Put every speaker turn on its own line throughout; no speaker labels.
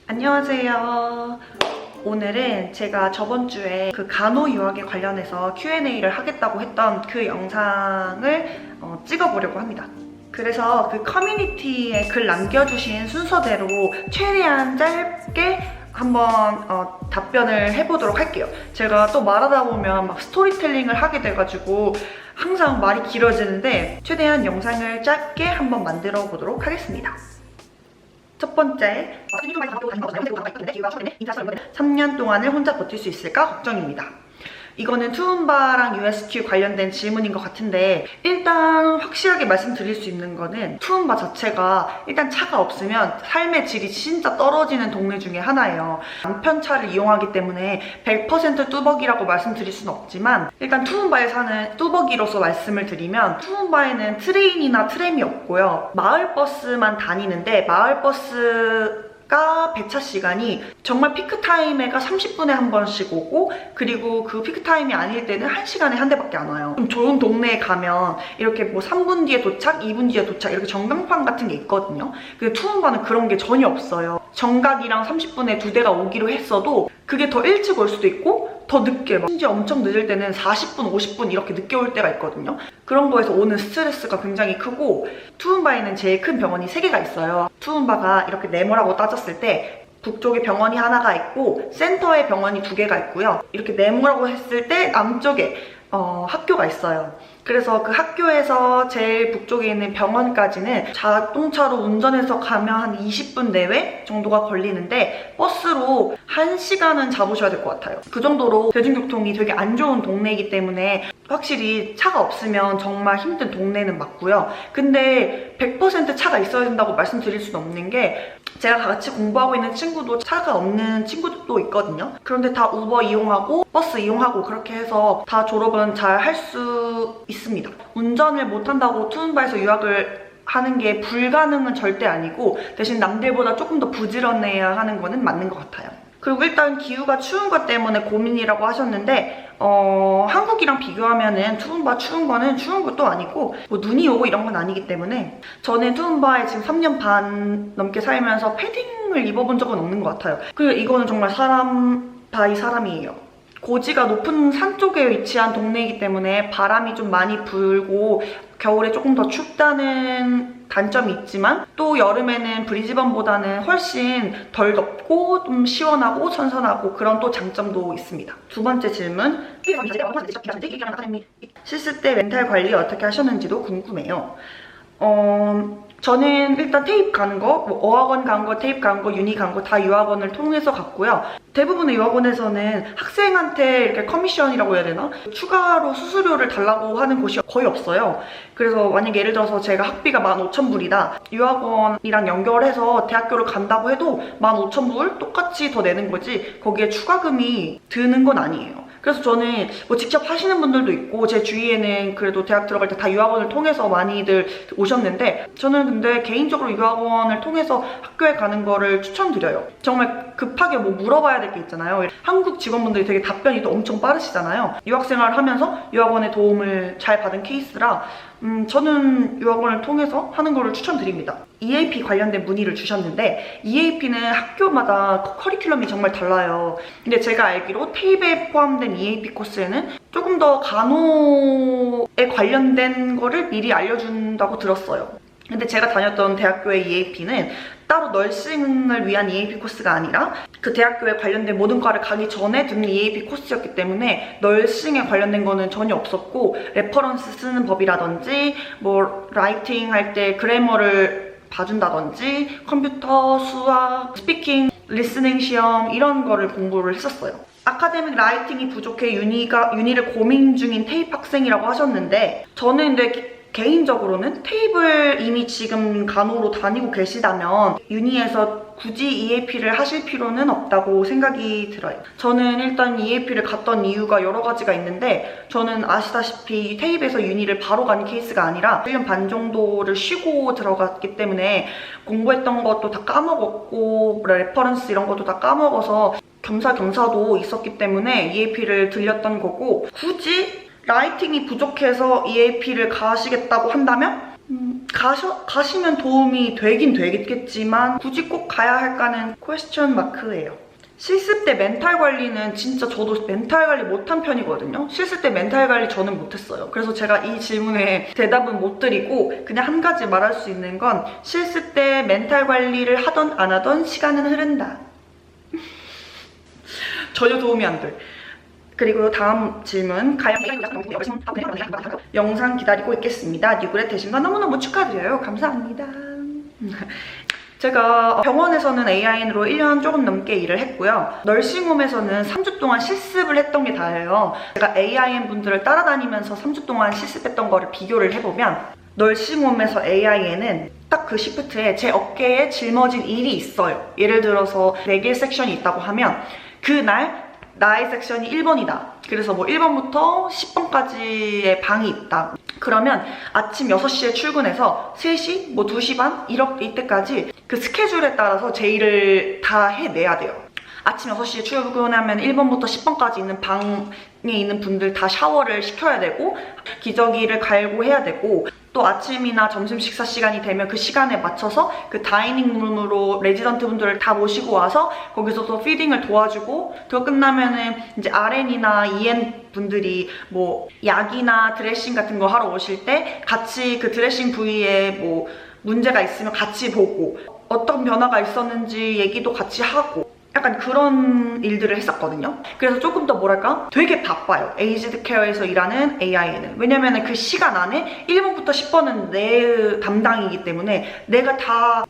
안녕하세요. 오늘은 제가 저번 주에 그 간호 유학에 관련해서 Q&A를 하겠다고 했던 그 영상을 찍어보려고 합니다. 그래서 그 커뮤니티에 글 남겨주신 순서대로 최대한 짧게 한번 답변을 해보도록 할게요. 제가 또 말하다 보면 막 스토리텔링을 하게 돼가지고 항상 말이 길어지는데 최대한 영상을 짧게 한번 만들어 보도록 하겠습니다. 첫 번째, 3년 동안을 혼자 버틸 수 있을까 걱정입니다. 이거는 투움바랑 USQ 관련된 질문인 것 같은데, 일단 확실하게 말씀드릴 수 있는 거는 투움바 자체가 일단 차가 없으면 삶의 질이 진짜 떨어지는 동네 중에 하나예요. 남편 차를 이용하기 때문에 100% 뚜벅이라고 말씀드릴 수는 없지만, 일단 투움바에 사는 뚜벅이로서 말씀을 드리면 투움바에는 트레인이나 트램이 없고요. 마을버스만 다니는데 마을버스 배차 시간이 정말 피크타임에가 30분에 한 번씩 오고, 그리고 그 피크타임이 아닐 때는 1시간에 한 대밖에 안 와요. 좀 좋은 동네에 가면 이렇게 뭐 3분 뒤에 도착, 2분 뒤에 도착 이렇게 전광판 같은 게 있거든요. 근데 투움바는 그런 게 전혀 없어요. 정각이랑 30분에 2대가 오기로 했어도 그게 더 일찍 올 수도 있고 더 늦게, 심지어 엄청 늦을 때는 40분, 50분 이렇게 늦게 올 때가 있거든요. 그런 거에서 오는 스트레스가 굉장히 크고, 투움바에는 제일 큰 병원이 3개가 있어요. 투움바가 이렇게 네모라고 따졌을 때 북쪽에 병원이 하나가 있고 센터에 병원이 2개가 있고요. 이렇게 네모라고 했을 때 남쪽에 학교가 있어요. 그래서 그 학교에서 제일 북쪽에 있는 병원까지는 자동차로 운전해서 가면 한 20분 내외 정도가 걸리는데 버스로 1시간은 잡으셔야 될 것 같아요. 그 정도로 대중교통이 되게 안 좋은 동네이기 때문에 확실히 차가 없으면 정말 힘든 동네는 맞고요. 근데 100% 차가 있어야 된다고 말씀드릴 수는 없는 게, 제가 같이 공부하고 있는 친구도 차가 없는 친구도 있거든요. 그런데 다 우버 이용하고 버스 이용하고 그렇게 해서 다 졸업은 잘 할 수 있습니다. 운전을 못한다고 투움바에서 유학을 하는 게 불가능은 절대 아니고, 대신 남들보다 조금 더 부지런해야 하는 거는 맞는 것 같아요. 그리고 일단 기후가 추운 것 때문에 고민이라고 하셨는데, 한국이랑 비교하면은 투움바 추운 거는 추운 것도 아니고 뭐 눈이 오고 이런 건 아니기 때문에, 저는 투움바에 지금 3년 반 넘게 살면서 패딩을 입어본 적은 없는 것 같아요. 그리고 이거는 정말 사람 바이 사람이에요. 고지가 높은 산 쪽에 위치한 동네이기 때문에 바람이 좀 많이 불고 겨울에 조금 더 춥다는 단점이 있지만, 또 여름에는 브리즈번보다는 훨씬 덜 덥고 좀 시원하고 선선하고 그런 또 장점도 있습니다. 두 번째 질문, 씻을 때 멘탈 관리 어떻게 하셨는지도 궁금해요. 저는 일단 테이프 가는 거, 뭐 어학원 간 거, 테이프 간 거, 유니 간 거 다 유학원을 통해서 갔고요. 대부분의 유학원에서는 학생한테 이렇게 커미션이라고 해야 되나? 추가로 수수료를 달라고 하는 곳이 거의 없어요. 그래서 만약에 예를 들어서 제가 학비가 15,000불이다. 유학원이랑 연결해서 대학교를 간다고 해도 15,000불 똑같이 더 내는 거지 거기에 추가금이 드는 건 아니에요. 그래서 저는 뭐 직접 하시는 분들도 있고, 제 주위에는 그래도 대학 들어갈 때 다 유학원을 통해서 많이들 오셨는데, 저는 근데 개인적으로 유학원을 통해서 학교에 가는 거를 추천드려요. 정말 급하게 뭐 물어봐야 될 게 있잖아요. 한국 직원분들이 되게 답변이 또 엄청 빠르시잖아요. 유학생활을 하면서 유학원의 도움을 잘 받은 케이스라 저는 유학원을 통해서 하는 거를 추천드립니다. EAP 관련된 문의를 주셨는데, EAP는 학교마다 커리큘럼이 정말 달라요. 근데 제가 알기로 테이프에 포함된 EAP 코스에는 조금 더 간호에 관련된 거를 미리 알려준다고 들었어요. 근데 제가 다녔던 대학교의 EAP는 따로 널싱을 위한 EAP 코스가 아니라 그 대학교에 관련된 모든 과를 가기 전에 듣는 EAP 코스였기 때문에 널싱에 관련된 거는 전혀 없었고, 레퍼런스 쓰는 법이라든지 뭐 라이팅 할 때 그래머를 봐준다든지 컴퓨터, 수학, 스피킹, 리스닝 시험 이런 거를 공부를 했었어요. 아카데믹 라이팅이 부족해 유니를 고민 중인 테이프 학생이라고 하셨는데, 저는 근데 개인적으로는 테이프를 이미 지금 간호로 다니고 계시다면 유니에서 굳이 EAP를 하실 필요는 없다고 생각이 들어요. 저는 일단 EAP를 갔던 이유가 여러 가지가 있는데, 저는 아시다시피 테이프에서 유니를 바로 간 케이스가 아니라 1년 반 정도를 쉬고 들어갔기 때문에 공부했던 것도 다 까먹었고 레퍼런스 이런 것도 다 까먹어서 겸사겸사도 있었기 때문에 EAP를 들렸던 거고, 굳이 라이팅이 부족해서 EAP를 가시겠다고 한다면 가시면 도움이 되긴 되겠지만 굳이 꼭 가야 할까는 퀘스천 마크예요. 실습 때 멘탈 관리는 진짜 저도 멘탈 관리 못한 편이거든요. 실습 때 멘탈 관리 저는 못했어요. 그래서 제가 이 질문에 대답은 못 드리고 그냥 한 가지 말할 수 있는 건 실습 때 멘탈 관리를 하던 안 하던 시간은 흐른다. 전혀 도움이 안 돼. 그리고 다음 질문. 영상 기다리고 있겠습니다. 뉴그렛 되신 거 너무너무 축하드려요. 감사합니다. 제가 병원에서는 AIN으로 1년 조금 넘게 일을 했고요. 널싱홈에서는 3주 동안 실습을 했던 게 다예요. 제가 AIN 분들을 따라다니면서 3주 동안 실습했던 거를 비교를 해보면 널싱홈에서 AIN은 딱 그 시프트에 제 어깨에 짊어진 일이 있어요. 예를 들어서 4개의 섹션이 있다고 하면 그날 나의 섹션이 1번이다. 그래서 뭐 1번부터 10번까지의 방이 있다. 그러면 아침 6시에 출근해서 3시, 뭐 2시 반? 이때까지 그 스케줄에 따라서 제 일을 다 해내야 돼요. 아침 6시에 출근하면 1번부터 10번까지 있는 방에 있는 분들 다 샤워를 시켜야 되고 기저귀를 갈고 해야 되고 또 아침이나 점심 식사 시간이 되면 그 시간에 맞춰서 그 다이닝룸으로 레지던트 분들을 다 모시고 와서 거기서 또 피딩을 도와주고 그거 끝나면은 이제 RN이나 EN 분들이 뭐 약이나 드레싱 같은 거 하러 오실 때 같이 그 드레싱 부위에 뭐 문제가 있으면 같이 보고 어떤 변화가 있었는지 얘기도 같이 하고 약간 그런 일들을 했었거든요. 그래서 조금 더 뭐랄까? 되게 바빠요. 에이지드 케어에서 일하는 AI는. 왜냐면 그 시간 안에 1번부터 10번은 내 담당이기 때문에 내가 다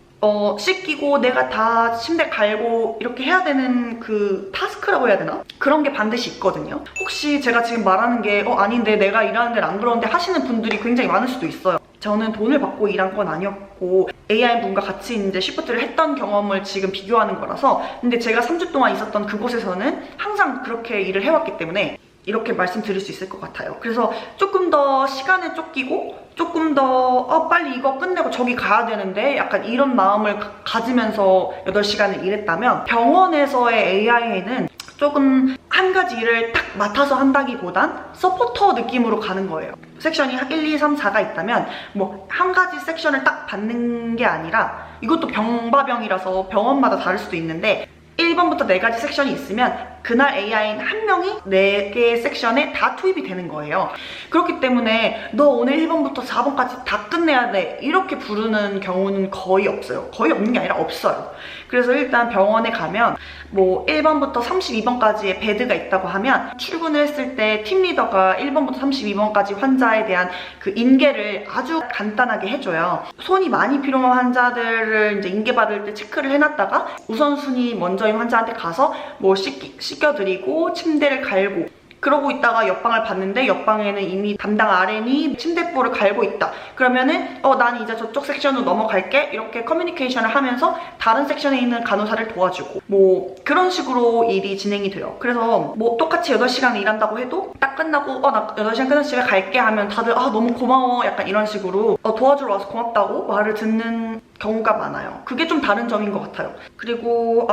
씻기고 내가 다 침대 갈고 이렇게 해야 되는 그 타스크라고 해야 되나? 그런 게 반드시 있거든요. 혹시 제가 지금 말하는 게 아닌데 내가 일하는 데는 안 그러는데 하시는 분들이 굉장히 많을 수도 있어요. 저는 돈을 받고 일한 건 아니었고 AI 분과 같이 이제 시프트를 했던 경험을 지금 비교하는 거라서 근데 제가 3주 동안 있었던 그곳에서는 항상 그렇게 일을 해왔기 때문에 이렇게 말씀드릴 수 있을 것 같아요. 그래서 조금 더 시간에 쫓기고 조금 더 빨리 이거 끝내고 저기 가야 되는데 약간 이런 마음을 가지면서 8시간을 일했다면 병원에서의 AI에는 조금 한 가지 일을 딱 맡아서 한다기보단 서포터 느낌으로 가는 거예요. 섹션이 1, 2, 3, 4가 있다면 뭐 한 가지 섹션을 딱 받는 게 아니라 이것도 병바병이라서 병원마다 다를 수도 있는데 1번부터 4가지 섹션이 있으면 그날 AI인 한 명이 4개의 섹션에 다 투입이 되는 거예요. 그렇기 때문에 너 오늘 1번부터 4번까지 다 끝내야 돼 이렇게 부르는 경우는 거의 없어요. 거의 없는 게 아니라 없어요. 그래서 일단 병원에 가면 뭐 1번부터 32번까지의 베드가 있다고 하면 출근을 했을 때 팀리더가 1번부터 32번까지 환자에 대한 그 인계를 아주 간단하게 해줘요. 손이 많이 필요한 환자들을 이제 인계 받을 때 체크를 해놨다가 우선순위 먼저인 환자한테 가서 뭐 씻겨드리고 침대를 갈고 그러고 있다가 옆방을 봤는데 옆방에는 이미 담당 RN이 침대볼을 갈고 있다. 그러면은 난 이제 저쪽 섹션으로 넘어갈게 이렇게 커뮤니케이션을 하면서 다른 섹션에 있는 간호사를 도와주고 뭐 그런 식으로 일이 진행이 돼요. 그래서 뭐 똑같이 8시간 일한다고 해도 딱 끝나고 나 8시간 끝났으면 집에 갈게 하면 다들 너무 고마워 약간 이런 식으로 도와주러 와서 고맙다고 말을 듣는 경우가 많아요. 그게 좀 다른 점인 것 같아요. 그리고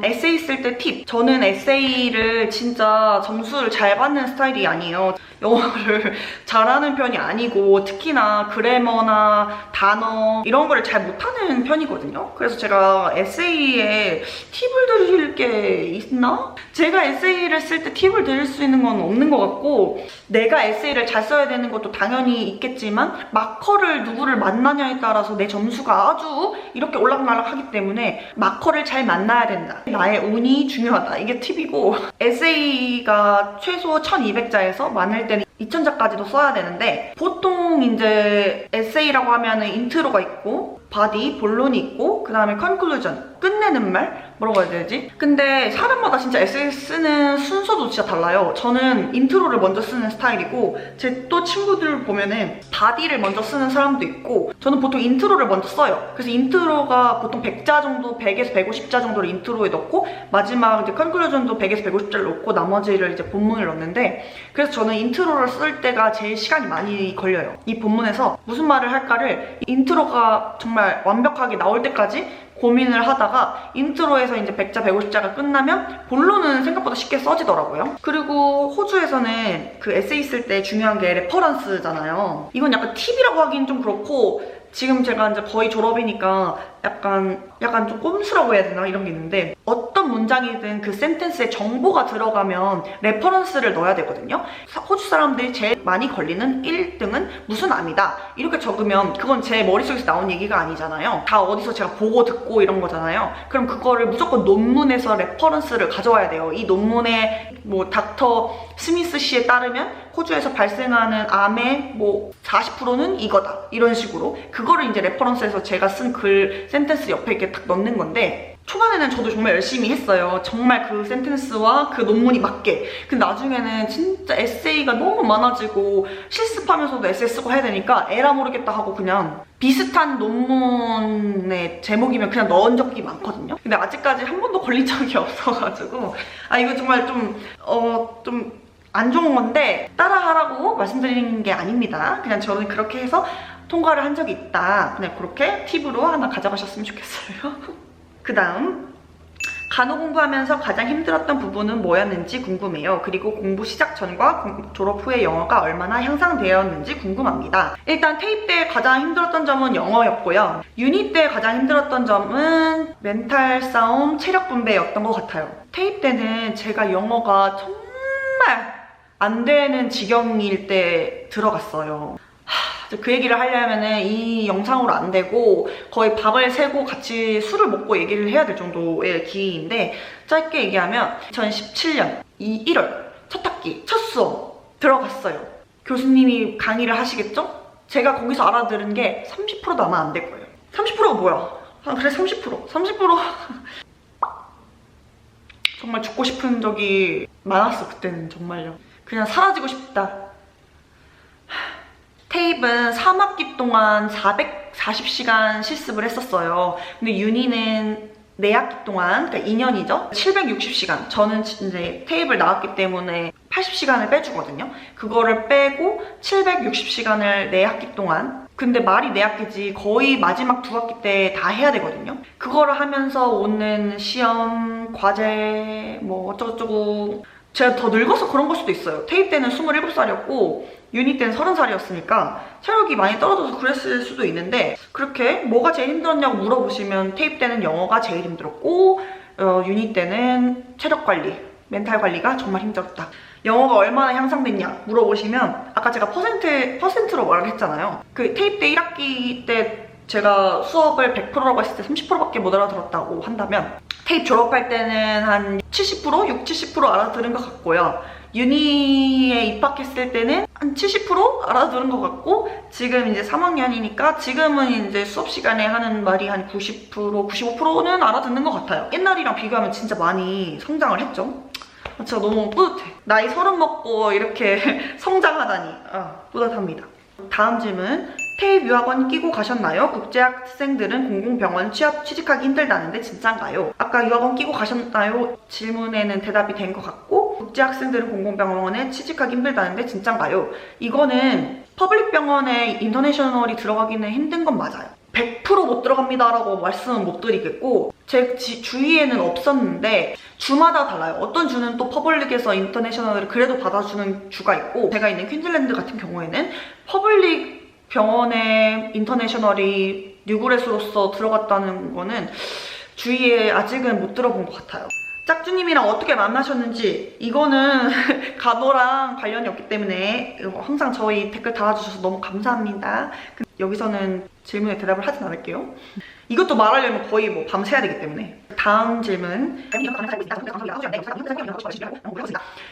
에세이 쓸 때 팁. 저는 에세이를 진짜 점수를 잘 받는 스타일이 아니에요. 영어를 잘하는 편이 아니고 특히나 그래머나 단어 이런 거를 잘 못하는 편이거든요. 그래서 제가 에세이에 팁을 드릴 게 있나? 제가 에세이를 쓸 때 팁을 드릴 수 있는 건 없는 것 같고 내가 에세이를 잘 써야 되는 것도 당연히 있겠지만 마커를 누구를 만나냐에 따라서 내 점수가 아주 이렇게 올락날락 하기 때문에 마커를 잘 만나야 된다. 나의 운이 중요하다. 이게 팁이고 에세이가 최소 1200자에서 많을 때는 2000자까지도 써야 되는데 보통 이제 에세이라고 하면은 인트로가 있고 바디, 본론이 있고 그 다음에 컨클루전, 끝내는 말? 뭐라고 해야 되지? 근데 사람마다 진짜 에세이 쓰는 순서도 진짜 달라요. 저는 인트로를 먼저 쓰는 스타일이고 제 또 친구들 보면은 바디를 먼저 쓰는 사람도 있고 저는 보통 인트로를 먼저 써요. 그래서 인트로가 보통 100자 정도, 100에서 150자 정도를 인트로에 넣고 마지막 이제 컨클루전도 100에서 150자를 넣고 나머지를 이제 본문을 넣는데 그래서 저는 인트로를 쓸 때가 제일 시간이 많이 걸려요. 이 본문에서 무슨 말을 할까를 인트로가 정말 완벽하게 나올 때까지 고민을 하다가 인트로에서 이제 100자, 150자가 끝나면 본론은 생각보다 쉽게 써지더라고요. 그리고 호주에서는 그 에세이 쓸 때 중요한 게 레퍼런스잖아요. 이건 약간 팁이라고 하긴 좀 그렇고 지금 제가 이제 거의 졸업이니까 약간 좀 꼼수라고 해야 되나 이런 게 있는데, 어떤 문장이든 그 센텐스에 정보가 들어가면 레퍼런스를 넣어야 되거든요. 호주 사람들이 제일 많이 걸리는 1등은 무슨 암이다 이렇게 적으면 그건 제 머릿속에서 나온 얘기가 아니잖아요. 다 어디서 제가 보고 듣고 이런 거잖아요. 그럼 그거를 무조건 논문에서 레퍼런스를 가져와야 돼요. 이 논문에 뭐 닥터 스미스 씨에 따르면 호주에서 발생하는 암의 뭐 40%는 이거다 이런 식으로, 그거를 이제 레퍼런스에서 제가 쓴 글 센텐스 옆에 이렇게 딱 넣는 건데, 초반에는 저도 정말 열심히 했어요. 정말 그 센텐스와 그 논문이 맞게. 근데 나중에는 진짜 에세이가 너무 많아지고 실습하면서도 에세이 쓰고 해야 되니까 에라 모르겠다 하고 그냥 비슷한 논문의 제목이면 그냥 넣은 적이 많거든요. 근데 아직까지 한 번도 걸린 적이 없어가지고 이거 정말 좀 안 좋은 건데 따라하라고 말씀드리는 게 아닙니다. 그냥 저는 그렇게 해서 통과를 한 적이 있다. 그냥 그렇게 팁으로 하나 가져가셨으면 좋겠어요. 그 다음, 간호 공부하면서 가장 힘들었던 부분은 뭐였는지 궁금해요. 그리고 공부 시작 전과 졸업 후에 영어가 얼마나 향상되었는지 궁금합니다. 일단 테이프 때 가장 힘들었던 점은 영어였고요. 유닛 때 가장 힘들었던 점은 멘탈 싸움, 체력 분배였던 것 같아요. 테이프 때는 제가 영어가 정말 안 되는 지경일 때 들어갔어요. 그 얘기를 하려면은 이 영상으로 안 되고 거의 밥을 새고 같이 술을 먹고 얘기를 해야 될 정도의 기인데, 짧게 얘기하면 2017년 1월 첫 학기 첫 수업 들어갔어요. 교수님이 강의를 하시겠죠? 제가 거기서 알아들은 게 30%도 아마 안 될 거예요. 30%가 뭐야? 그래 30%. 정말 죽고 싶은 적이 많았어. 그때는 정말요. 그냥 사라지고 싶다. 테이프는 3학기 동안 440시간 실습을 했었어요. 근데 유니는 4학기 동안, 그러니까 2년이죠? 760시간. 저는 이제 테이프를 나왔기 때문에 80시간을 빼주거든요. 그거를 빼고 760시간을 4학기 동안. 근데 말이 4학기지 거의 마지막 2학기 때 다 해야 되거든요. 그거를 하면서 오는 시험, 과제, 뭐 어쩌고저쩌고. 제가 더 늙어서 그런 걸 수도 있어요. 테이프 때는 27살이었고 유닛 때는 30살이었으니까 체력이 많이 떨어져서 그랬을 수도 있는데, 그렇게 뭐가 제일 힘들었냐고 물어보시면 테이프 때는 영어가 제일 힘들었고 유닛 때는 체력 관리, 멘탈 관리가 정말 힘들었다. 영어가 얼마나 향상됐냐 물어보시면 아까 제가 퍼센트로 말을 했잖아요. 그 테이프 때 1학기 때 제가 수업을 100%라고 했을 때 30%밖에 못 알아들었다고 한다면 테이프 졸업할 때는 한 70%? 60-70% 알아들은 것 같고요. 유니에 입학했을 때는 한 70% 알아들은 것 같고, 지금 이제 3학년이니까 지금은 이제 수업 시간에 하는 말이 한 90%, 95%는 알아듣는 것 같아요. 옛날이랑 비교하면 진짜 많이 성장을 했죠. 진짜 너무 뿌듯해. 나이 30 먹고 이렇게 성장하다니 뿌듯합니다. 다음 질문. 테이프 유학원 끼고 가셨나요? 국제학생들은 공공병원 취직하기 힘들다는데 진짠가요? 아까 유학원 끼고 가셨나요? 질문에는 대답이 된 것 같고, 국제학생들은 공공병원에 취직하기 힘들다는데 진짠가요? 이거는 퍼블릭 병원에 인터내셔널이 들어가기는 힘든 건 맞아요. 100% 못 들어갑니다 라고 말씀은 못 드리겠고, 제 주위에는 없었는데 주마다 달라요. 어떤 주는 또 퍼블릭에서 인터내셔널을 그래도 받아주는 주가 있고, 제가 있는 퀸즐랜드 같은 경우에는 퍼블릭 병원에 인터내셔널이 뉴그레스로서 들어갔다는 거는 주위에 아직은 못 들어본 것 같아요. 짝주님이랑 어떻게 만나셨는지, 이거는 간호랑 관련이 없기 때문에 항상 저희 댓글 달아주셔서 너무 감사합니다. 여기서는 질문에 대답을 하진 않을게요. 이것도 말하려면 거의 뭐 밤새야 되기 때문에. 다음 질문.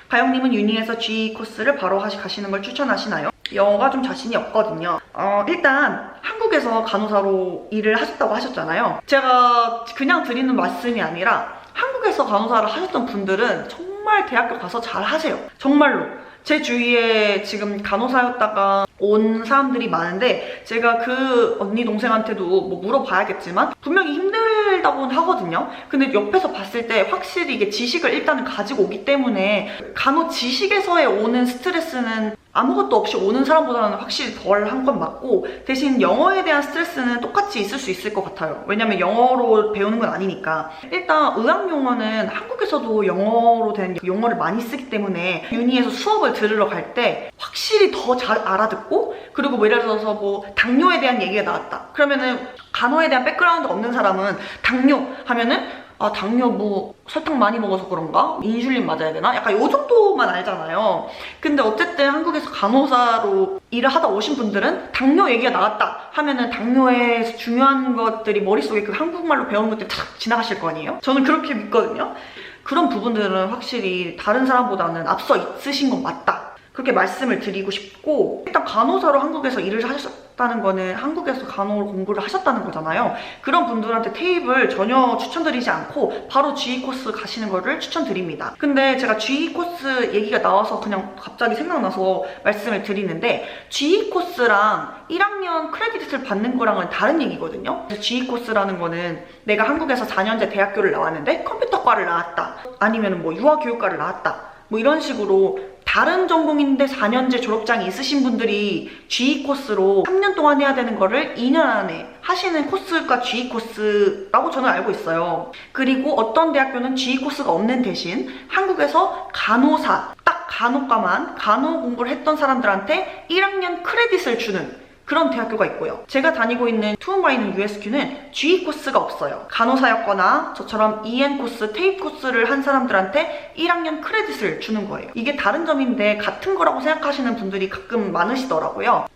가영님은 유니에서 GE 코스를 바로 가시는 걸 추천하시나요? 영어가 좀 자신이 없거든요. 일단 한국에서 간호사로 일을 하셨다고 하셨잖아요. 제가 그냥 드리는 말씀이 아니라 한국에서 간호사를 하셨던 분들은 정말 대학교 가서 잘 하세요. 정말로. 제 주위에 지금 간호사였다가 온 사람들이 많은데, 제가 그 언니 동생한테도 뭐 물어봐야겠지만 분명히 힘들다고는 하거든요. 근데 옆에서 봤을 때 확실히 이게 지식을 일단은 가지고 오기 때문에 간호 지식에서의 오는 스트레스는 아무것도 없이 오는 사람보다는 확실히 덜 한 건 맞고, 대신 영어에 대한 스트레스는 똑같이 있을 수 있을 것 같아요. 왜냐면 영어로 배우는 건 아니니까. 일단 의학 용어는 한국에서도 영어로 된 용어를 많이 쓰기 때문에 유니에서 수업을 들으러 갈 때 확실히 더 잘 알아듣고, 그리고 뭐 예를 들어서 뭐 당뇨에 대한 얘기가 나왔다 그러면은 간호에 대한 백그라운드 없는 사람은 당뇨 하면은 아, 당뇨 뭐 설탕 많이 먹어서 그런가? 인슐린 맞아야 되나? 약간 요 정도만 알잖아요. 근데 어쨌든 한국에서 간호사로 일을 하다 오신 분들은 당뇨 얘기가 나왔다 하면은 당뇨에 중요한 것들이 머릿속에 그 한국말로 배우는 것들이 탁 지나가실 거 아니에요? 저는 그렇게 믿거든요. 그런 부분들은 확실히 다른 사람보다는 앞서 있으신 건 맞다, 그렇게 말씀을 드리고 싶고, 일단 간호사로 한국에서 일을 하셨다는 거는 한국에서 간호 공부를 하셨다는 거잖아요. 그런 분들한테 테이블 전혀 추천드리지 않고 바로 GE 코스 가시는 거를 추천드립니다. 근데 제가 GE 코스 얘기가 나와서 그냥 갑자기 생각나서 말씀을 드리는데, GE 코스랑 1학년 크레딧을 받는 거랑은 다른 얘기거든요. 그래서 GE 코스라는 거는 내가 한국에서 4년제 대학교를 나왔는데 컴퓨터과를 나왔다, 아니면 뭐 유아교육과를 나왔다, 뭐 이런 식으로 다른 전공인데 4년제 졸업장이 있으신 분들이 GE 코스로 3년 동안 해야 되는 거를 2년 안에 하시는 코스가 GE 코스라고 저는 알고 있어요. 그리고 어떤 대학교는 GE 코스가 없는 대신 한국에서 간호사, 딱 간호과만 간호 공부를 했던 사람들한테 1학년 크레딧을 주는 그런 대학교가 있고요. 제가 다니고 있는 투움바에 있는 USQ는 GE 코스가 없어요. 간호사였거나 저처럼 EN 코스, 테이프 코스를 한 사람들한테 1학년 크레딧을 주는 거예요. 이게 다른 점인데 같은 거라고 생각하시는 분들이 가끔 많으시더라고요.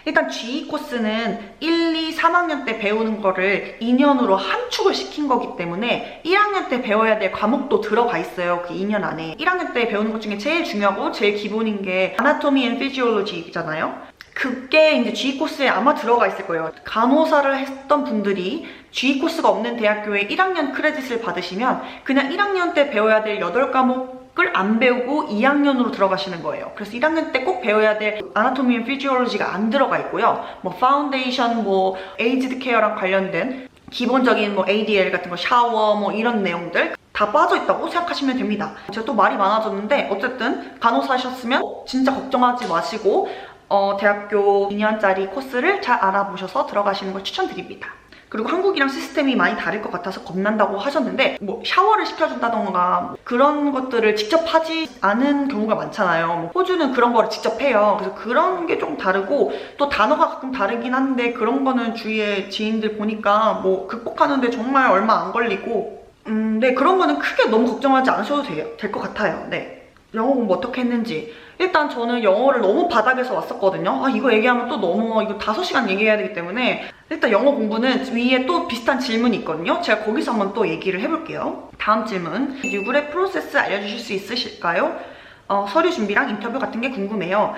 일단 GE 코스는 1, 2, 3학년 때 배우는 거를 2년으로 함축을 시킨 거기 때문에 1학년 때 배워야 될 과목도 들어가 있어요. 그 2년 안에. 1학년 때 배우는 것 중에 제일 중요하고 제일 기본인 게 Anatomy and Physiology잖아요. 그게 이제 GE 코스에 아마 들어가 있을 거예요. 간호사를 했던 분들이 GE 코스가 없는 대학교에 1학년 크레딧을 받으시면 그냥 1학년 때 배워야 될 8과목을 안 배우고 2학년으로 들어가시는 거예요. 그래서 1학년 때 꼭 배워야 될 아나토미 앤 피지올로지가 안 들어가 있고요. 뭐 파운데이션, 뭐 에이지드 케어랑 관련된 기본적인 뭐 ADL 같은 거, 샤워 뭐 이런 내용들 다 빠져있다고 생각하시면 됩니다. 제가 또 말이 많아졌는데, 어쨌든 간호사셨으면 진짜 걱정하지 마시고 대학교 2년짜리 코스를 잘 알아보셔서 들어가시는 걸 추천드립니다. 그리고 한국이랑 시스템이 많이 다를 것 같아서 겁난다고 하셨는데, 뭐 샤워를 시켜준다던가 그런 것들을 직접 하지 않은 경우가 많잖아요. 뭐 호주는 그런 거를 직접 해요. 그래서 그런 게 좀 다르고, 또 단어가 가끔 다르긴 한데 그런 거는 주위에 지인들 보니까 뭐 극복하는데 정말 얼마 안 걸리고, 네, 그런 거는 크게 너무 걱정하지 않으셔도 될 것 같아요. 네. 영어 공부 어떻게 했는지. 일단 저는 영어를 너무 바닥에서 왔었거든요. 아, 이거 얘기하면 또 너무, 이거 5시간 얘기해야 되기 때문에 일단 영어 공부는 위에 또 비슷한 질문이 있거든요. 제가 거기서 한번 또 얘기를 해볼게요. 다음 질문. 유구레 프로세스 알려주실 수 있으실까요? 서류 준비랑 인터뷰 같은 게 궁금해요.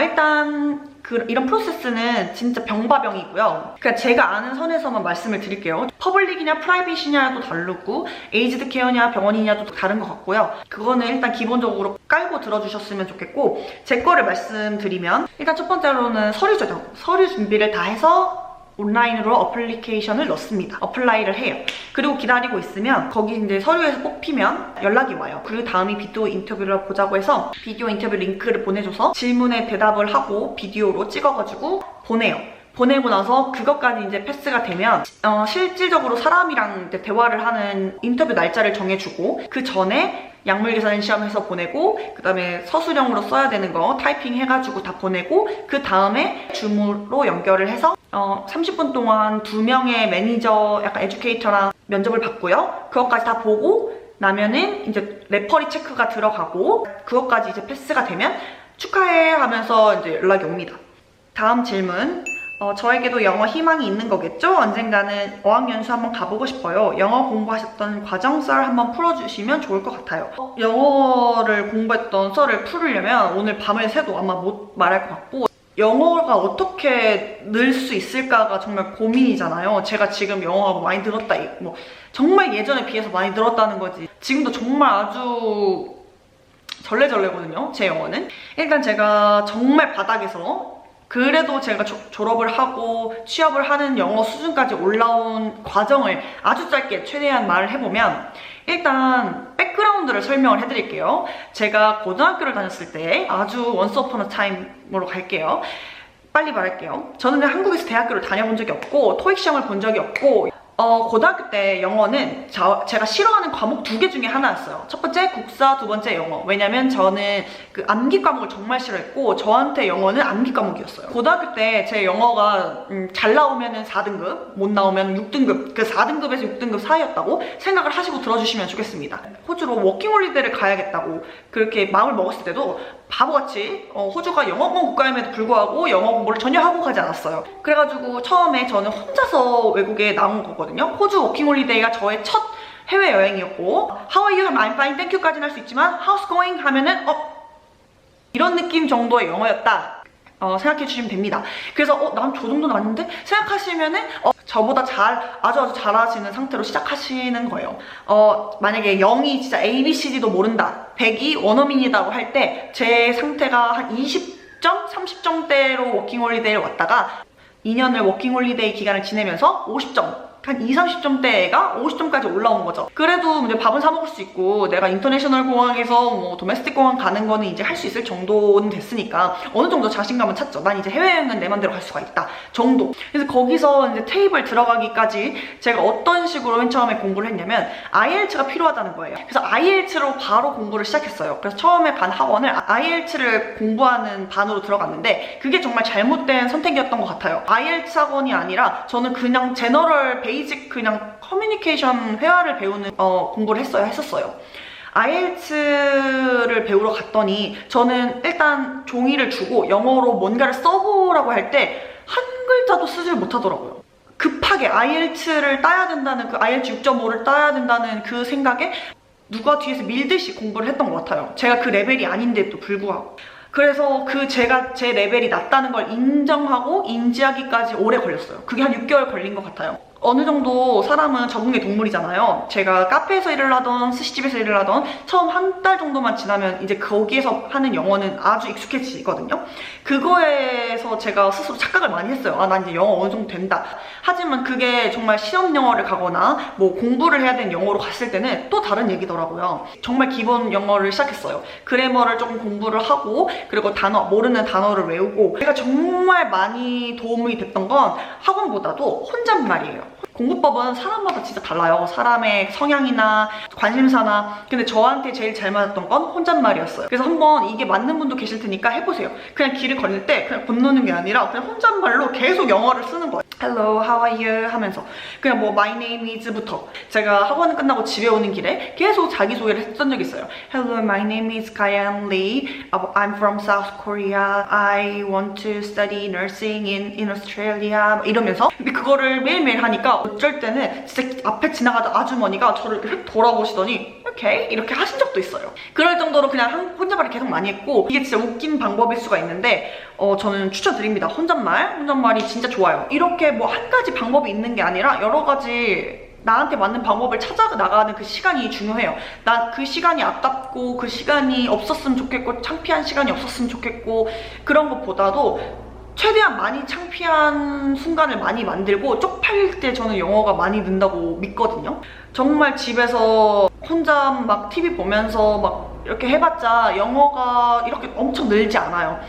일단 이런 프로세스는 진짜 병바병이고요. 그러니까 제가 아는 선에서만 말씀을 드릴게요. 퍼블릭이냐 프라이빗이냐도 다르고 에이지드 케어냐 병원이냐도 다른 것 같고요. 그거는 일단 기본적으로 깔고 들어주셨으면 좋겠고, 제 거를 말씀드리면 일단 첫 번째로는 서류죠. 서류 준비를 다 해서 온라인으로 어플리케이션을 넣습니다. 어플라이를 해요. 그리고 기다리고 있으면 거기 이제 서류에서 뽑히면 연락이 와요. 그 다음이 비디오 인터뷰를 보자고 해서 비디오 인터뷰 링크를 보내줘서 질문에 대답을 하고 비디오로 찍어가지고 보내요. 보내고 나서 그것까지 이제 패스가 되면 실질적으로 사람이랑 이제 대화를 하는 인터뷰 날짜를 정해주고, 그 전에 약물 계산 시험해서 보내고, 그 다음에 서술형으로 써야 되는 거 타이핑 해가지고 다 보내고, 그 다음에 줌으로 연결을 해서 30분 동안 2명의 매니저, 약간 에듀케이터랑 면접을 받고요. 그것까지 다 보고 나면은 이제 레퍼리 체크가 들어가고, 그것까지 이제 패스가 되면 축하해 하면서 이제 연락이 옵니다. 다음 질문. 저에게도 영어 희망이 있는 거겠죠? 언젠가는 어학연수 한번 가보고 싶어요. 영어 공부하셨던 과정 썰 한번 풀어주시면 좋을 것 같아요. 영어를 공부했던 썰을 풀으려면 오늘 밤을 새도 아마 못 말할 것 같고, 영어가 어떻게 늘 수 있을까가 정말 고민이잖아요. 제가 지금 영어가 많이 늘었다, 뭐 정말 예전에 비해서 많이 늘었다는 거지. 지금도 정말 아주 절레절레거든요, 제 영어는. 일단 제가 정말 바닥에서, 그래도 제가 졸업을 하고 취업을 하는 영어 수준까지 올라온 과정을 아주 짧게 최대한 말을 해보면, 일단 백그라운드를 설명을 해드릴게요. 제가 고등학교를 다녔을 때 아주 once upon a time으로 갈게요. 빨리 말할게요. 저는 한국에서 대학교를 다녀본 적이 없고 토익 시험을 본 적이 없고 고등학교 때 영어는 제가 싫어하는 과목 2개 중에 하나였어요. 첫 번째 국사, 두 번째 영어. 왜냐면 저는 그 암기 과목을 정말 싫어했고 저한테 영어는 암기 과목이었어요. 고등학교 때 제 영어가 잘 나오면은 4등급, 못 나오면 6등급, 그 4등급에서 6등급 사이였다고 생각을 하시고 들어주시면 좋겠습니다. 호주로 워킹홀리데이를 가야겠다고 그렇게 마음을 먹었을 때도 바보같이 호주가 영어권 국가임에도 불구하고 영어 공부를 전혀 하고 가지 않았어요. 그래가지고 처음에 저는 혼자서 외국에 나온 거거든요. 호주 워킹홀리데이가 저의 첫 해외여행이었고 How are you? I'm fine, thank you까지는 할 수 있지만 How's going? 하면은 이런 느낌 정도의 영어였다 생각해 주시면 됩니다. 그래서 난 저 정도는 아닌데? 생각하시면은 저보다 아주 잘하시는 상태로 시작하시는 거예요. 만약에 0이 진짜 ABCD도 모른다, 100이 원어민이라고 할 때 제 상태가 한 20점, 30점대로 워킹홀리데이를 왔다가 2년을 워킹홀리데이 기간을 지내면서 50점, 한 20-30점대가 50점까지 올라온 거죠. 그래도 이제 밥은 사 먹을 수 있고 내가 인터내셔널 공항에서 뭐 도메스틱 공항 가는 거는 이제 할 수 있을 정도는 됐으니까 어느 정도 자신감은 찾죠. 난 이제 해외여행은 내 맘대로 갈 수가 있다 정도. 그래서 거기서 이제 테이블 들어가기까지 제가 어떤 식으로 맨 처음에 공부를 했냐면 IELTS가 필요하다는 거예요. 그래서 IELTS로 바로 공부를 시작했어요. 그래서 처음에 반 학원을 IELTS를 공부하는 반으로 들어갔는데 그게 정말 잘못된 선택이었던 것 같아요. IELTS 학원이 아니라 저는 그냥 제너럴 베이직 그냥 커뮤니케이션 회화를 배우는 공부를 했었어요. IELTS를 배우러 갔더니 저는 일단 종이를 주고 영어로 뭔가를 써보라고 할 때 한 글자도 쓰질 못하더라고요. 급하게 IELTS를 따야 된다는 그 IELTS 6.5를 따야 된다는 그 생각에 누가 뒤에서 밀듯이 공부를 했던 것 같아요. 제가 그 레벨이 아닌데도 불구하고. 그래서 제가 제 레벨이 낮다는 걸 인정하고 인지하기까지 오래 걸렸어요. 그게 한 6개월 걸린 것 같아요. 어느 정도 사람은 적응의 동물이잖아요. 제가 카페에서 일을 하던 스시집에서 일을 하던 처음 한 달 정도만 지나면 이제 거기에서 하는 영어는 아주 익숙해지거든요. 그거에서 제가 스스로 착각을 많이 했어요. 난 이제 영어 어느 정도 된다. 하지만 그게 정말 시험 영어를 가거나 뭐 공부를 해야 되는 영어로 갔을 때는 또 다른 얘기더라고요. 정말 기본 영어를 시작했어요. 그래머를 조금 공부를 하고 그리고 모르는 단어를 외우고 제가 정말 많이 도움이 됐던 건 학원보다도 혼잣말이에요. 공부법은 사람마다 진짜 달라요. 사람의 성향이나 관심사나. 근데 저한테 제일 잘 맞았던 건 혼잣말이었어요. 그래서 한번 이게 맞는 분도 계실 테니까 해보세요. 그냥 길을 걸을 때 그냥 건너는 게 아니라 그냥 혼잣말로 계속 영어를 쓰는 거예요. Hello, how are you? 하면서 그냥 뭐 my name is부터 제가 학원 끝나고 집에 오는 길에 계속 자기소개를 했던 적이 있어요. Hello, my name is Kayan Lee. I'm from South Korea. I want to study nursing in Australia. 이러면서 근데 그거를 매일매일 하니까 어쩔 때는 진짜 앞에 지나가던 아주머니가 저를 이렇게 휙 돌아보시더니 오케이? 이렇게 하신 적도 있어요. 그럴 정도로 그냥 혼잣말을 계속 많이 했고 이게 진짜 웃긴 방법일 수가 있는데 저는 추천드립니다. 혼잣말이 진짜 좋아요. 이렇게 뭐 한 가지 방법이 있는 게 아니라 여러 가지 나한테 맞는 방법을 찾아 나가는 그 시간이 중요해요. 난 그 시간이 아깝고 그 시간이 없었으면 좋겠고 창피한 시간이 없었으면 좋겠고 그런 것보다도 최대한 많이 창피한 순간을 많이 만들고 쪽팔릴 때 저는 영어가 많이 는다고 믿거든요. 정말 집에서 혼자 막 TV 보면서 막 이렇게 해봤자 영어가 이렇게 엄청 늘지 않아요.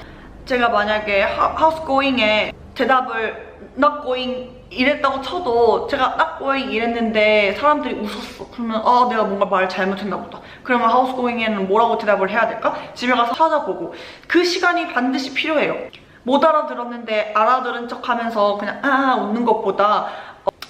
제가 만약에 How's going에 대답을 not going 이랬다고 쳐도 제가 not going 이랬는데 사람들이 웃었어. 그러면 내가 뭔가 말 잘못했나 보다. 그러면 How's going에는 뭐라고 대답을 해야 될까? 집에 가서 찾아보고 그 시간이 반드시 필요해요. 못 알아들었는데 알아들은 척 하면서 그냥 웃는 것보다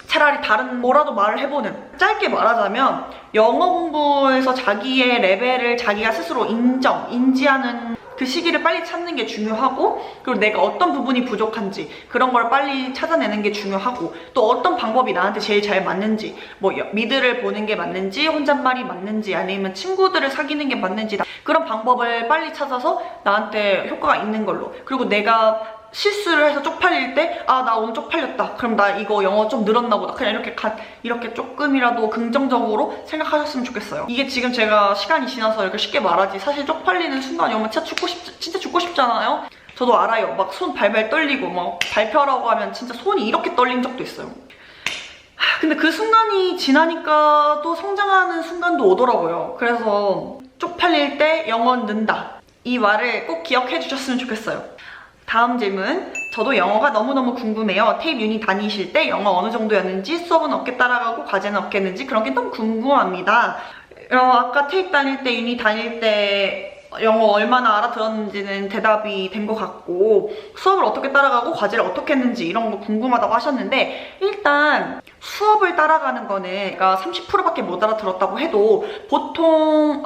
차라리 다른 뭐라도 말을 해보는. 짧게 말하자면 영어 공부에서 자기의 레벨을 자기가 스스로 인지하는 그 시기를 빨리 찾는 게 중요하고 그리고 내가 어떤 부분이 부족한지 그런 걸 빨리 찾아내는 게 중요하고 또 어떤 방법이 나한테 제일 잘 맞는지 뭐 미드를 보는 게 맞는지 혼잣말이 맞는지 아니면 친구들을 사귀는 게 맞는지 그런 방법을 빨리 찾아서 나한테 효과가 있는 걸로 그리고 내가 실수를 해서 쪽팔릴 때 나 오늘 쪽팔렸다. 그럼 나 이거 영어 좀 늘었나 보다. 그냥 이렇게 조금이라도 긍정적으로 생각하셨으면 좋겠어요. 이게 지금 제가 시간이 지나서 이렇게 쉽게 말하지 사실 쪽팔리는 순간이 오면 진짜 죽고 싶잖아요. 저도 알아요. 막 손 발발 떨리고 막 발표하라고 하면 진짜 손이 이렇게 떨린 적도 있어요. 근데 그 순간이 지나니까 또 성장하는 순간도 오더라고요. 그래서 쪽팔릴 때 영어 는다. 이 말을 꼭 기억해 주셨으면 좋겠어요. 다음 질문. 저도 영어가 너무너무 궁금해요. 테이프 유니 다니실 때 영어 어느 정도였는지, 수업은 어떻게 따라가고 과제는 어떻게 했는지 그런 게 너무 궁금합니다. 아까 테이프 다닐 때, 유니 다닐 때 영어 얼마나 알아들었는지는 대답이 된 것 같고, 수업을 어떻게 따라가고 과제를 어떻게 했는지 이런 거 궁금하다고 하셨는데, 일단 수업을 따라가는 거는 내가 30%밖에 못 알아들었다고 해도 보통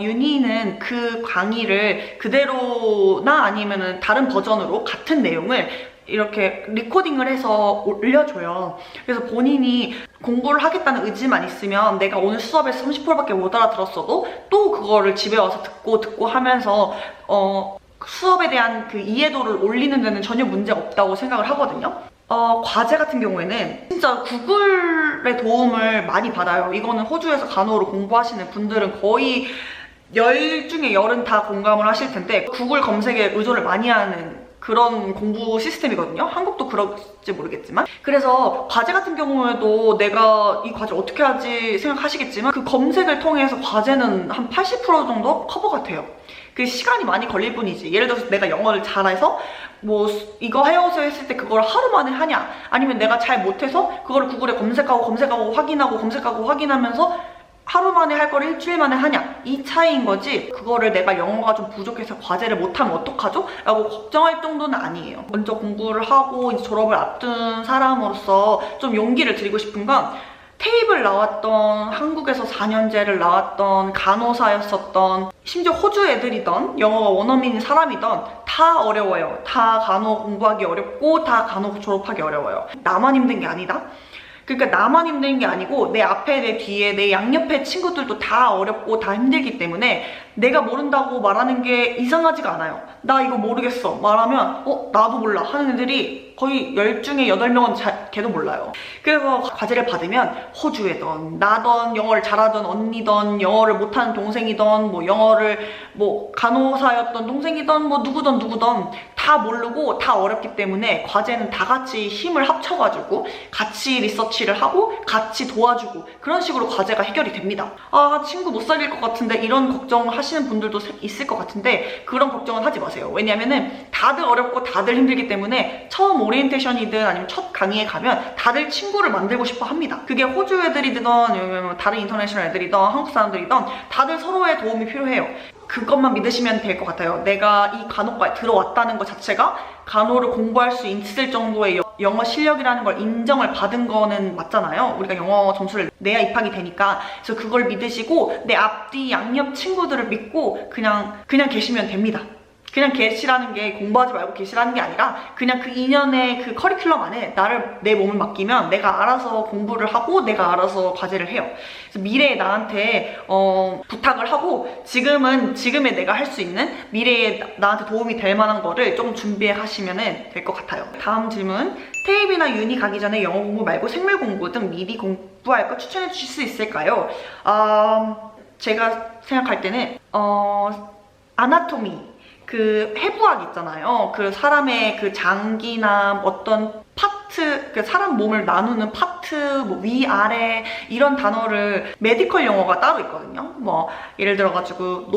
유니는 그 강의를 그대로나 아니면은 다른 버전으로 같은 내용을 이렇게 리코딩을 해서 올려줘요. 그래서 본인이 공부를 하겠다는 의지만 있으면 내가 오늘 수업에서 30%밖에 못 알아들었어도 또 그거를 집에 와서 듣고 하면서 수업에 대한 그 이해도를 올리는 데는 전혀 문제 없다고 생각을 하거든요. 과제 같은 경우에는 진짜 구글의 도움을 많이 받아요. 이거는 호주에서 간호로 공부하시는 분들은 거의 10 중에 10은 다 공감을 하실 텐데, 구글 검색에 의존을 많이 하는 그런 공부 시스템이거든요. 한국도 그럴지 모르겠지만. 그래서 과제 같은 경우에도 내가 이 과제 어떻게 하지 생각하시겠지만, 그 검색을 통해서 과제는 한 80% 정도 커버가 돼요. 그 시간이 많이 걸릴 뿐이지. 예를 들어서 내가 영어를 잘해서 뭐 이거 해오세요 했을 때 그걸 하루 만에 하냐, 아니면 내가 잘 못해서 그거를 구글에 검색하고 확인하고 검색하고 확인하면서 하루 만에 할 걸 일주일 만에 하냐, 이 차이인 거지, 그거를 내가 영어가 좀 부족해서 과제를 못하면 어떡하죠? 라고 걱정할 정도는 아니에요. 먼저 공부를 하고 이제 졸업을 앞둔 사람으로서 좀 용기를 드리고 싶은 건, 테이블 나왔던, 한국에서 4년제를 나왔던, 간호사였었던, 심지어 호주 애들이던, 영어가 원어민인 사람이던 다 어려워요. 다 간호 공부하기 어렵고 다 간호 졸업하기 어려워요. 나만 힘든 게 아니다. 그러니까 나만 힘든 게 아니고 내 앞에, 내 뒤에, 내 양옆에 친구들도 다 어렵고 다 힘들기 때문에 내가 모른다고 말하는 게 이상하지가 않아요. 나 이거 모르겠어 말하면 나도 몰라 하는 애들이 거의 10 중에 8명은 걔도 몰라요. 그래서 과제를 받으면 호주애던, 나던, 영어를 잘하던 언니던, 영어를 못하는 동생이던, 뭐 영어를 뭐 간호사였던 동생이던, 뭐 누구던 다 모르고 다 어렵기 때문에 과제는 다 같이 힘을 합쳐가지고 같이 리서치를 하고 같이 도와주고 그런 식으로 과제가 해결이 됩니다. 친구 못 사귈 것 같은데 이런 걱정을 하시는 분들도 있을 것 같은데, 그런 걱정은 하지 마세요. 왜냐면은 다들 어렵고 다들 힘들기 때문에 처음 오리엔테이션이든 아니면 첫 강의에 가면 다들 친구를 만들고 싶어 합니다. 그게 호주 애들이든 아니면 다른 인터내셔널 애들이든 한국 사람들이든 다들 서로의 도움이 필요해요. 그것만 믿으시면 될 것 같아요. 내가 이 간호과에 들어왔다는 것 자체가 간호를 공부할 수 있을 정도의 영어 실력이라는 걸 인정을 받은 거는 맞잖아요. 우리가 영어 점수를 내야 입학이 되니까. 그래서 그걸 믿으시고 내 앞뒤 양옆 친구들을 믿고 그냥 계시면 됩니다. 그냥 계시라는 게 공부하지 말고 계시라는 게 아니라 그냥 그 2년의 그 커리큘럼 안에 내 몸을 맡기면 내가 알아서 공부를 하고 내가 알아서 과제를 해요. 그래서 미래에 나한테 부탁을 하고 지금의 내가 할 수 있는 미래에 나한테 도움이 될 만한 거를 좀 준비해 하시면 될 것 같아요. 다음 질문. 테이프나 유니 가기 전에 영어 공부 말고 생물 공부 등 미리 공부할 거 추천해 주실 수 있을까요? 제가 생각할 때는 아나토미, 그 해부학 있잖아요. 그 사람의 그 장기나 어떤 파트, 그 사람 몸을 나누는 파트, 뭐 위, 아래 이런 단어를 메디컬 용어가 따로 있거든요. 뭐 예를 들어가지고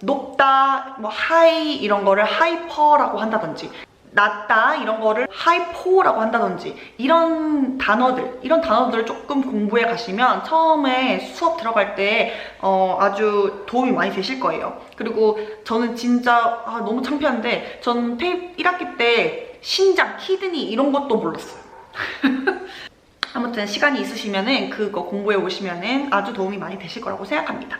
높다, 뭐 하이 이런 거를 하이퍼라고 한다든지, 낮다 이런 거를 하이포라고 한다든지, 이런 단어들을 조금 공부해 가시면 처음에 수업 들어갈 때 아주 도움이 많이 되실 거예요. 그리고 저는 진짜 너무 창피한데, 전 테이프 1학기 때 신장, 키드니 이런 것도 몰랐어요. 아무튼 시간이 있으시면은 그거 공부해 오시면은 아주 도움이 많이 되실 거라고 생각합니다.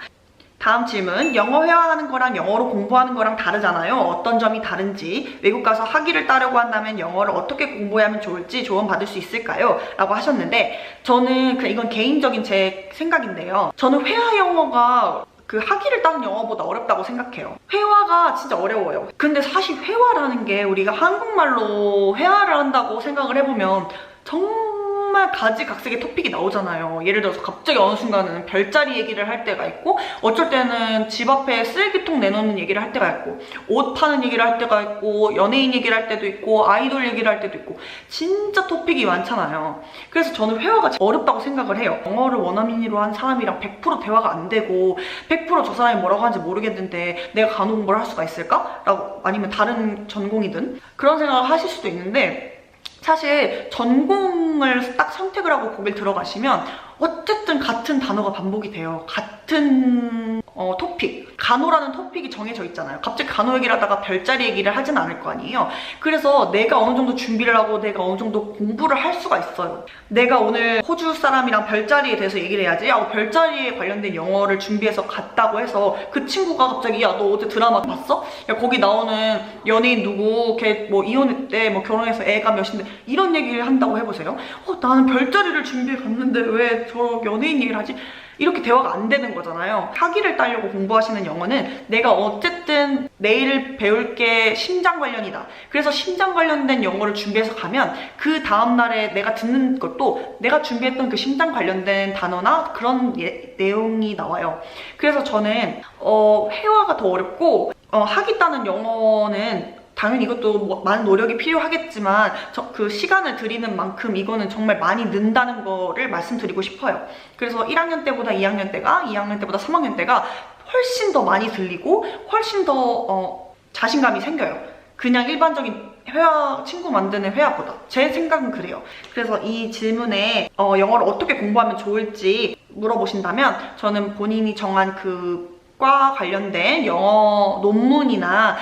다음 질문. 영어 회화하는 거랑 영어로 공부하는 거랑 다르잖아요. 어떤 점이 다른지, 외국 가서 학위를 따려고 한다면 영어를 어떻게 공부해야 하면 좋을지 조언 받을 수 있을까요? 라고 하셨는데, 저는 이건 개인적인 제 생각인데요. 저는 회화 영어가 그 학위를 따는 영어보다 어렵다고 생각해요. 회화가 진짜 어려워요. 근데 사실 회화라는 게 우리가 한국말로 회화를 한다고 생각을 해보면 정말 정말 가지각색의 토픽이 나오잖아요. 예를 들어서 갑자기 어느 순간은 별자리 얘기를 할 때가 있고, 어쩔 때는 집 앞에 쓰레기통 내놓는 얘기를 할 때가 있고, 옷 파는 얘기를 할 때가 있고, 연예인 얘기를 할 때도 있고, 아이돌 얘기를 할 때도 있고, 진짜 토픽이 많잖아요. 그래서 저는 회화가 어렵다고 생각을 해요. 영어를 원어민으로 한 사람이랑 100% 대화가 안 되고 100% 저 사람이 뭐라고 하는지 모르겠는데 내가 간호 공부를 할 수가 있을까? 라고, 아니면 다른 전공이든 그런 생각을 하실 수도 있는데, 사실 전공을 딱 선택을 하고 거길 들어가시면 어쨌든 같은 단어가 반복이 돼요. 같은 토픽, 간호라는 토픽이 정해져 있잖아요. 갑자기 간호 얘기를 하다가 별자리 얘기를 하진 않을 거 아니에요. 그래서 내가 어느 정도 준비를 하고 내가 어느 정도 공부를 할 수가 있어요. 내가 오늘 호주 사람이랑 별자리에 대해서 얘기를 해야지 하고 별자리에 관련된 영어를 준비해서 갔다고 해서 그 친구가 갑자기 야, 너 어제 드라마 봤어? 야, 거기 나오는 연예인 누구 걔 뭐 이혼했대, 뭐 결혼해서 애가 몇인데, 이런 얘기를 한다고 해보세요. 나는 별자리를 준비해 갔는데 왜 저 연예인 얘기를 하지? 이렇게 대화가 안 되는 거잖아요. 학위를 따려고 공부하시는 영어는 내가 어쨌든 내일 배울 게 심장 관련이다. 그래서 심장 관련된 영어를 준비해서 가면 그 다음날에 내가 듣는 것도 내가 준비했던 그 심장 관련된 단어나 그런 내용이 나와요. 그래서 저는 회화가 더 어렵고 학위 따는 영어는 당연히 이것도 많은 노력이 필요하겠지만 그 시간을 들이는 만큼 이거는 정말 많이 는다는 거를 말씀드리고 싶어요. 그래서 1학년 때보다 2학년 때가, 2학년 때보다 3학년 때가 훨씬 더 많이 들리고 훨씬 더 자신감이 생겨요. 그냥 일반적인 회화, 친구 만드는 회화보다. 제 생각은 그래요. 그래서 이 질문에 영어를 어떻게 공부하면 좋을지 물어보신다면, 저는 본인이 정한 그 과 관련된 영어 논문이나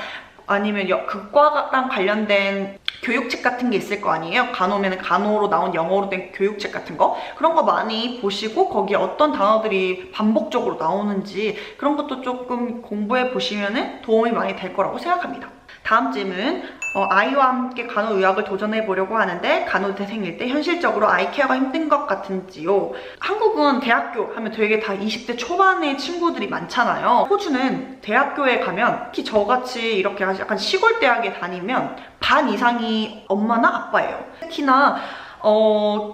아니면 그 과랑 관련된 교육책 같은 게 있을 거 아니에요? 간호면 간호로 나온 영어로 된 교육책 같은 거, 그런 거 많이 보시고 거기에 어떤 단어들이 반복적으로 나오는지 그런 것도 조금 공부해 보시면 도움이 많이 될 거라고 생각합니다. 다음 질문, 아이와 함께 간호의학을 도전해 보려고 하는데 간호대생일 때 현실적으로 아이 케어가 힘든 것 같은지요? 한국은 대학교 하면 되게 다 20대 초반의 친구들이 많잖아요. 호주는 대학교에 가면, 특히 저같이 이렇게 약간 시골 대학에 다니면 반 이상이 엄마나 아빠예요. 특히나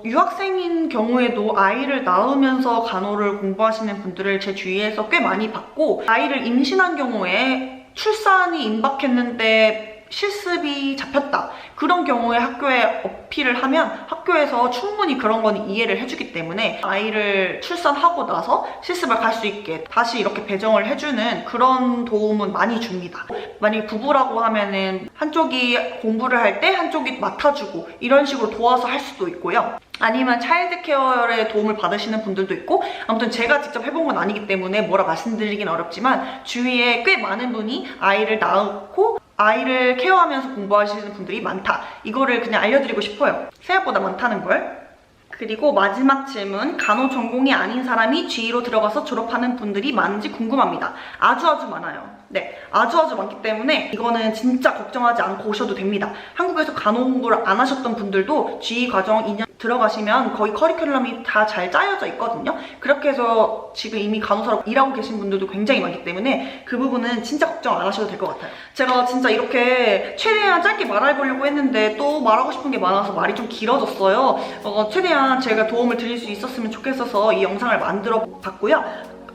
유학생인 경우에도 아이를 낳으면서 간호를 공부하시는 분들을 제 주위에서 꽤 많이 봤고, 아이를 임신한 경우에 출산이 임박했는데 실습이 잡혔다, 그런 경우에 학교에 어필을 하면 학교에서 충분히 그런 건 이해를 해주기 때문에 아이를 출산하고 나서 실습을 갈 수 있게 다시 이렇게 배정을 해주는 그런 도움은 많이 줍니다. 만약에 부부라고 하면은 한쪽이 공부를 할 때 한쪽이 맡아주고 이런 식으로 도와서 할 수도 있고요. 아니면 차일드 케어의 도움을 받으시는 분들도 있고, 아무튼 제가 직접 해본 건 아니기 때문에 뭐라 말씀드리긴 어렵지만 주위에 꽤 많은 분이 아이를 낳고 아이를 케어하면서 공부하시는 분들이 많다. 이거를 그냥 알려드리고 싶어요. 생각보다 많다는 걸. 그리고 마지막 질문, 간호 전공이 아닌 사람이 GE로 들어가서 졸업하는 분들이 많은지 궁금합니다. 아주 많아요. 네, 아주 많기 때문에 이거는 진짜 걱정하지 않고 오셔도 됩니다. 한국에서 간호 공부를 안 하셨던 분들도 GE 과정 2년 들어가시면 거의 커리큘럼이 다 잘 짜여져 있거든요. 그렇게 해서 지금 이미 간호사로 일하고 계신 분들도 굉장히 많기 때문에 그 부분은 진짜 걱정 안 하셔도 될 것 같아요. 제가 진짜 이렇게 최대한 짧게 말해보려고 했는데 또 말하고 싶은 게 많아서 말이 좀 길어졌어요. 최대한 제가 도움을 드릴 수 있었으면 좋겠어서 이 영상을 만들어 봤고요.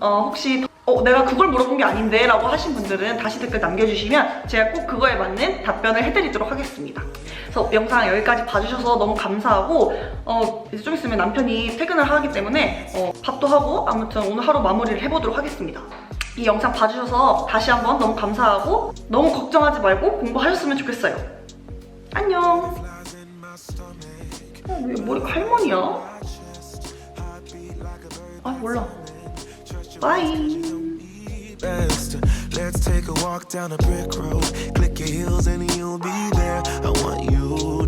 혹시 내가 그걸 물어본 게 아닌데 라고 하신 분들은 다시 댓글 남겨주시면 제가 꼭 그거에 맞는 답변을 해드리도록 하겠습니다. 그래서 영상 여기까지 봐주셔서 너무 감사하고, 이제 좀 있으면 남편이 퇴근을 하기 때문에 밥도 하고 아무튼 오늘 하루 마무리를 해보도록 하겠습니다. 이 영상 봐주셔서 다시 한번 너무 감사하고, 너무 걱정하지 말고 공부하셨으면 좋겠어요. 안녕. 왜 머리가 할머니야? 아 몰라. 바이. Let's take a walk down a brick road. Click your heels and you'll be there. I want you.